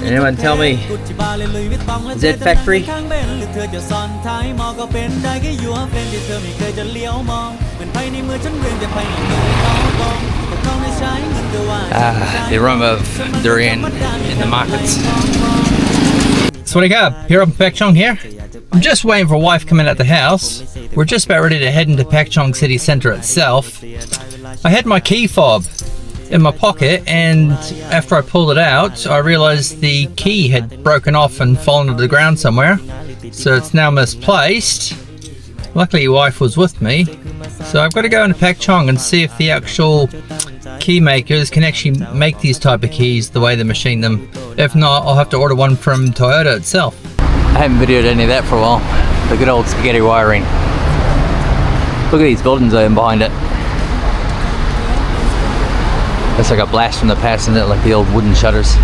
Anyone tell me, is it factory? The aroma of durian in the markets. Swadee Kub, here up in Chong here. I'm just waiting for wife coming out the house. We're just about ready to head into Chong city centre itself. I had my key fob in my pocket, and after I pulled it out I realised the key had broken off and fallen to the ground somewhere, so it's now misplaced. Luckily wife was with me, so I've got to go into Chong and see if the actual key makers can actually make these type of keys the way they machine them. If not, I'll have to order one from Toyota itself. I haven't videoed any of that for a while. The good old spaghetti wiring. Look at these buildings though behind it. It's like a blast from the past, isn't it? Like the old wooden shutters.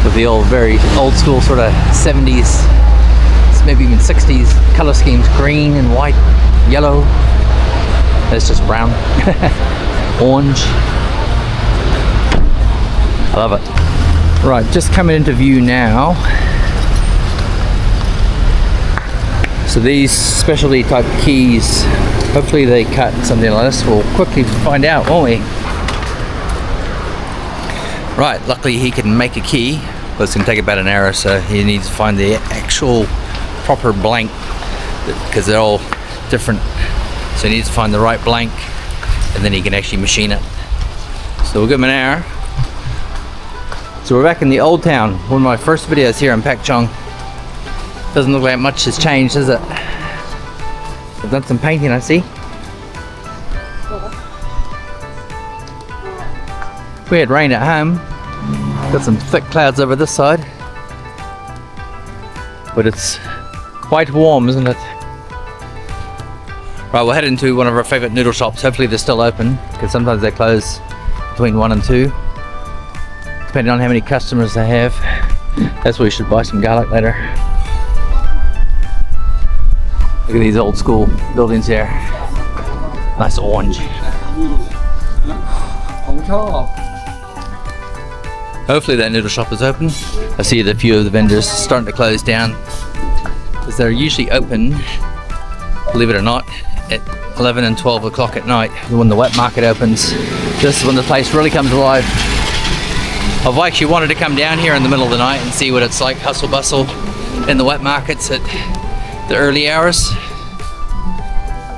With the old, very old school sort of 70s, maybe even 60s color schemes. Green and white, yellow. It's just brown. Orange. I love it. Right, just coming into view now. So these specialty type keys, hopefully they cut something like this. We'll quickly find out, won't we? Right, luckily he can make a key, but it's going to take about an hour, so he needs to find the actual proper blank, because they're all different. So he needs to find the right blank, and then he can actually machine it. So we'll give him an hour. So we're back in the old town, one of my first videos here in Chong. Doesn't look like much has changed, does it? I've done some painting, I see. We had rain at home. Got some thick clouds over this side. But it's quite warm, isn't it? Right, we're heading to one of our favourite noodle shops. Hopefully they're still open, because sometimes they close between 1 and 2. Depending on how many customers they have. That's where we should buy some garlic later. Look at these old school buildings here. Nice orange. Hopefully that noodle shop is open. I see that a few of the vendors starting to close down, because they're usually open, believe it or not, at 11 and 12 o'clock at night when the wet market opens. This is when the place really comes alive. I've actually wanted to come down here in the middle of the night and see what it's like, hustle bustle in the wet markets at the early hours.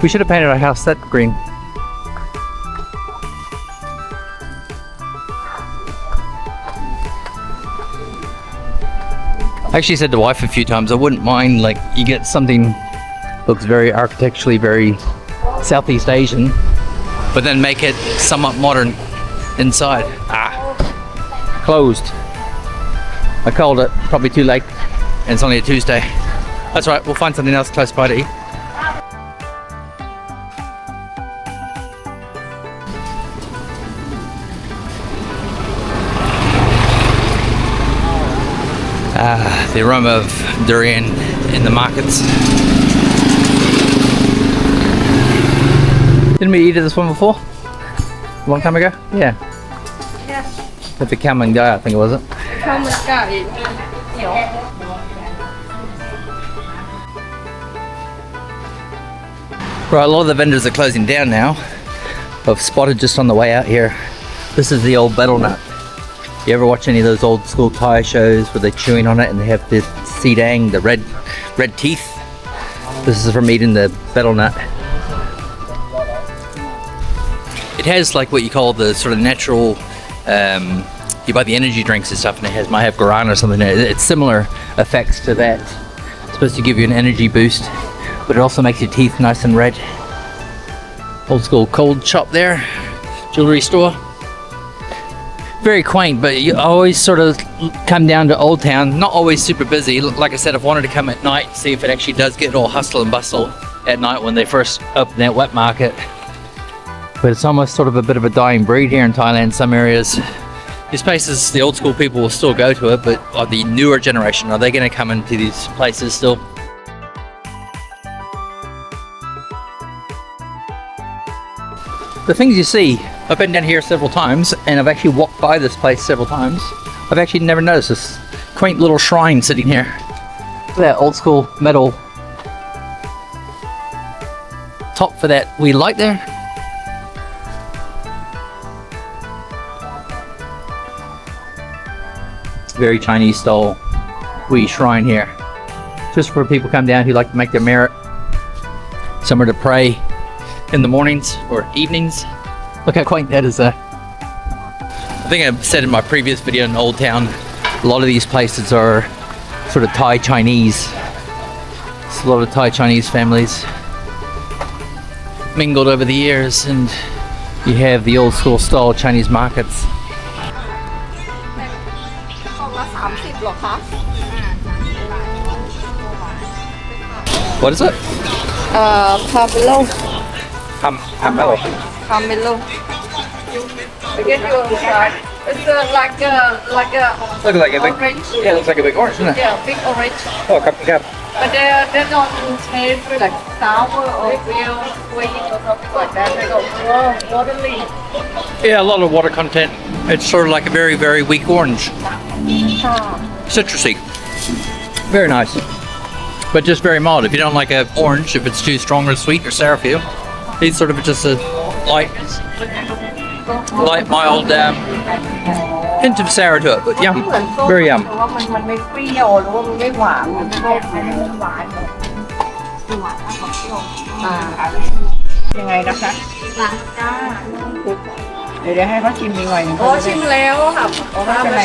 We should have painted our house that green. I actually said to wife a few times I wouldn't mind, like, you get something looks very architecturally very Southeast Asian, but then make it somewhat modern inside. Closed. I called it, probably too late, and it's only a Tuesday. That's right, we'll find something else close by to eat. The aroma of durian in the markets. Didn't we eat this one before? A long time ago? Yeah. Yes. With the come and go, I think it was it. Come and go. Right, a lot of the vendors are closing down now. I've spotted just on the way out here. This is the old betel nut. You ever watch any of those old school Thai shows where they're chewing on it and they have the sidang, the red teeth? This is from eating the betel nut. It has like what you call the sort of natural, you buy the energy drinks and stuff, and it might have guarana or something. It's similar effects to that. It's supposed to give you an energy boost, but it also makes your teeth nice and red. Old school cold shop there, jewelry store. Very quaint, but you always sort of come down to Old Town, not always super busy. Like I said, I've wanted to come at night, see if it actually does get all hustle and bustle at night when they first open that wet market. But it's almost sort of a bit of a dying breed here in Thailand, some areas. These places, the old school people will still go to it, but are the newer generation, are they going to come into these places still? The things you see, I've been down here several times and I've actually walked by this place several times. I've actually never noticed this quaint little shrine sitting here. Look at that old school metal top for that wee light there. Very Chinese style wee shrine here. Just for people come down who like to make their merit. Somewhere to pray in the mornings or evenings. Look how quaint that is there. I think I said in my previous video in Old Town, a lot of these places are sort of Thai Chinese. It's a lot of Thai Chinese families mingled over the years, and you have the old school style Chinese markets. What is it? Pomelo. Pomelo. Pomelo. Again, you try. It's like a Looks like a big, orange. yeah, looks like a big orange, doesn't it? Yeah, big orange. Oh, cup and cup. But they don't taste like sour or real sweet or something like that. They go watery. Yeah, a lot of water content. It's sort of like a very, very weak orange. Citrusy. Very nice. But just very mild. If you don't like an orange, if it's too strong or sweet or sour for you, it's sort of just a light, mild hint of sour to it. But yum. Very yum. มันไม่เปรี้ยวหรือว่ามันไม่หวานมันไม่หวานยังไงนะคะเดี๋ยวให้เขาชิมดีกว่าโอ้ชิมแล้วค่ะ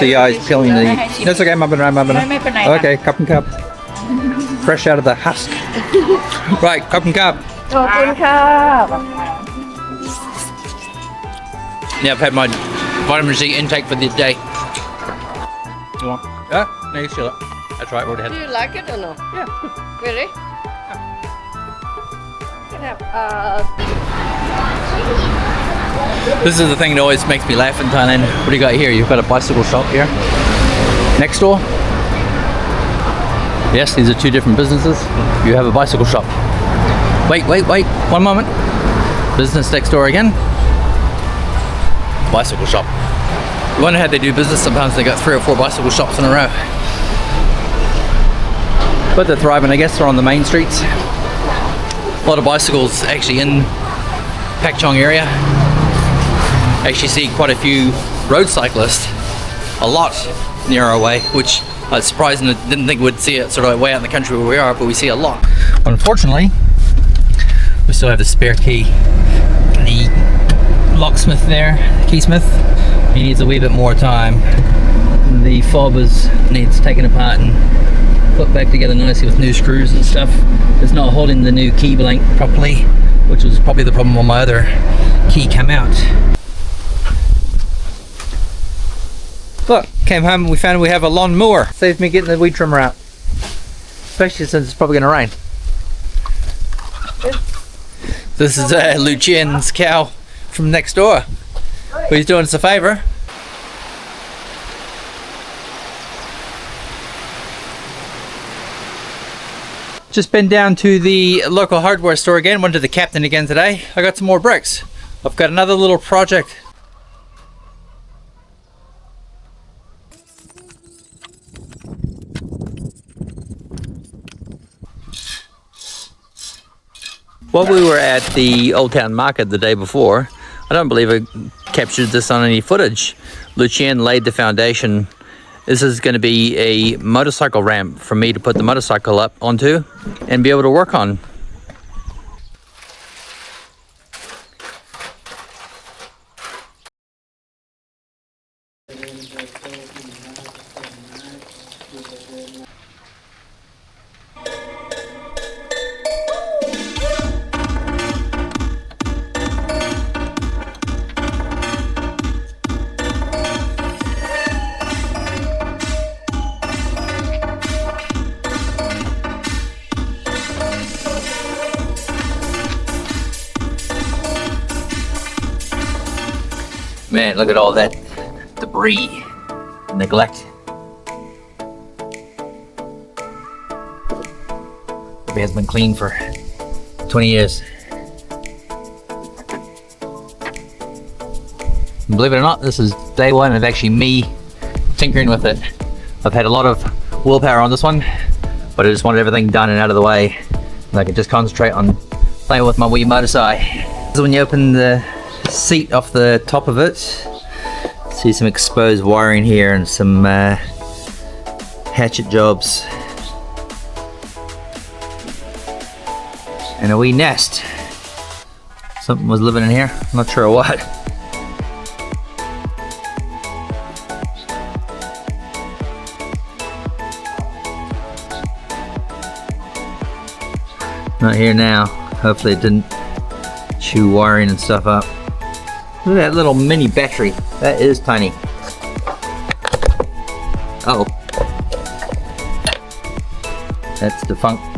So your eyes peeling the... That's okay, mubbin around, mubbin. ไม่เป็นไร Okay, cup and cup. Fresh out of the husk. Right, cup and cup. ขอบคุณค่ะ Yeah, I've had my vitamin C intake for the day. You want? Yeah, no, you still it. That's right, we're ahead. Do you like it or no? Yeah. Really? Can have This is the thing that always makes me laugh in Thailand. What do you got here? You've got a bicycle shop here. Next door. Yes, these are two different businesses. You have a bicycle shop. Wait. One moment. Business next door again. Bicycle shop. You wonder how they do business. Sometimes they got 3 or 4 bicycle shops in a row. But they're thriving. I guess they're on the main streets. A lot of bicycles actually in Pak Chong area. Actually see quite a few road cyclists. A lot near our way, which I was surprised and didn't think we'd see it sort of way out in the country where we are, but we see a lot. Unfortunately, we still have the spare key. The locksmith there, keysmith, he needs a wee bit more time. The fob needs taken apart and put back together nicely with new screws and stuff. It's not holding the new key blank properly, which was probably the problem when my other key came out. Look, came home and we found we have a lawn mower. Saves me getting the weed trimmer out. Especially since it's probably going to rain. This is Lu Chien's cow from next door. But he's doing us a favour. Just been down to the local hardware store again. Went to the Captain again today. I got some more bricks. I've got another little project. While we were at the Old Town Market the day before, I don't believe I captured this on any footage. Lucien laid the foundation. This is going to be a motorcycle ramp for me to put the motorcycle up onto and be able to work on. Man, look at all that debris, neglect. It has been clean for 20 years. And believe it or not, this is day one of actually me tinkering with it. I've had a lot of willpower on this one, but I just wanted everything done and out of the way, and I could just concentrate on playing with my wee motorcycle. This is when you open the seat off the top of it. See some exposed wiring here and some hatchet jobs. And a wee nest. Something was living in here, I'm not sure what. Not here now. Hopefully it didn't chew wiring and stuff up. Look at that little mini battery. That is tiny. Uh oh. That's defunct.